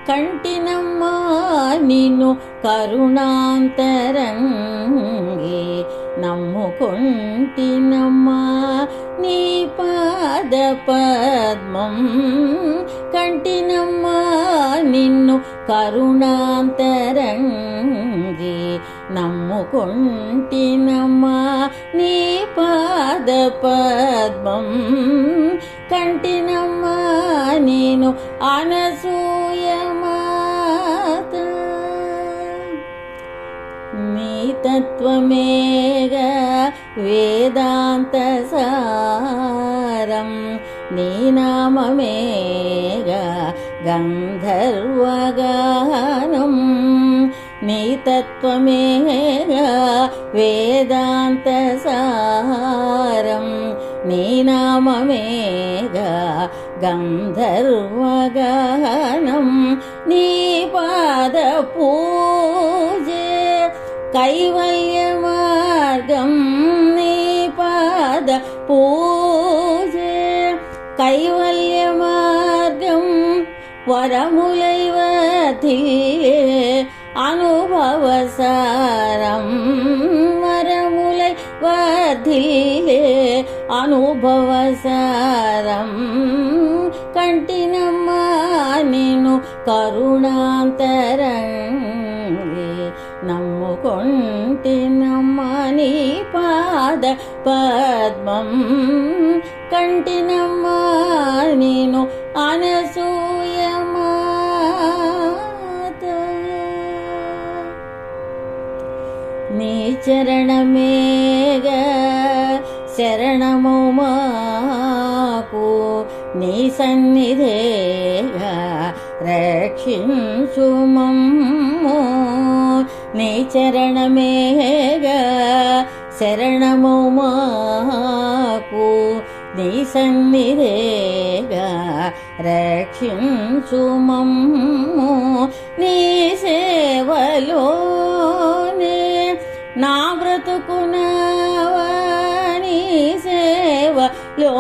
కంటినమ్మా నిన్ను కరుణాంతరంగి నమ్ముకొంటినమ్మా నీ పాద పద్మం. కంటినమ్మా నిన్ను కరుణాంతరంగి నమ్ముకొంటినమ్మా నీ పాద పద్మం. కంటినమ్మా నేను అనసూయ మాత. నీ తత్వమేగా వేదాంత సారం, నీ నామమేగా గంధర్వగానం. నీ తత్వమేగా వేదాంత సారం, నీ నామమేగా గంధర్వగానం. నీ పాద పూజే కైవల్య మార్గం. నీ పాద పూజే కైవల్య మార్గం. వరములైవతిల్లే అనుభవసారం. వరములై వర్ధిల్లే అనుభవసారం. కంటినమ్మా నేను కరుణాంతరంగి నమ్ముకొంటినమ్మా నీ పాద పద్మం. కంటినమ్మా నేను అనసూయ మాత. నీ చరణమేగా శరణము మాకు, నీ సన్నిధేగా రక్షించు మమ్ము. నీ చరణమేగా శరణము మాకు, నీ సన్నిధేగా రక్షించు మమ్ము. నీ సేవలోనే నా బ్రతుకునావా, నీ సేవలోనే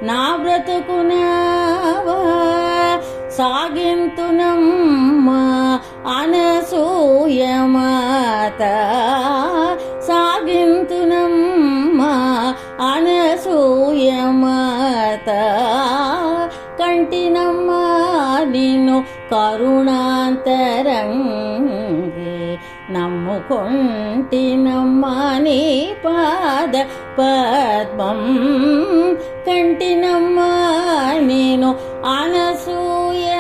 నా బ్రతుకునావా. సాగింతునమ్మా అనసూయ మాత, సాగింతునమ్మా అనసూయ మాత. కంటినమ్మా నిన్ను కరుణాంతరంగి నమ్ముకొంటినమ్మా నీ పాద పద్మం. కంటినమ్మా నేను అనసూయ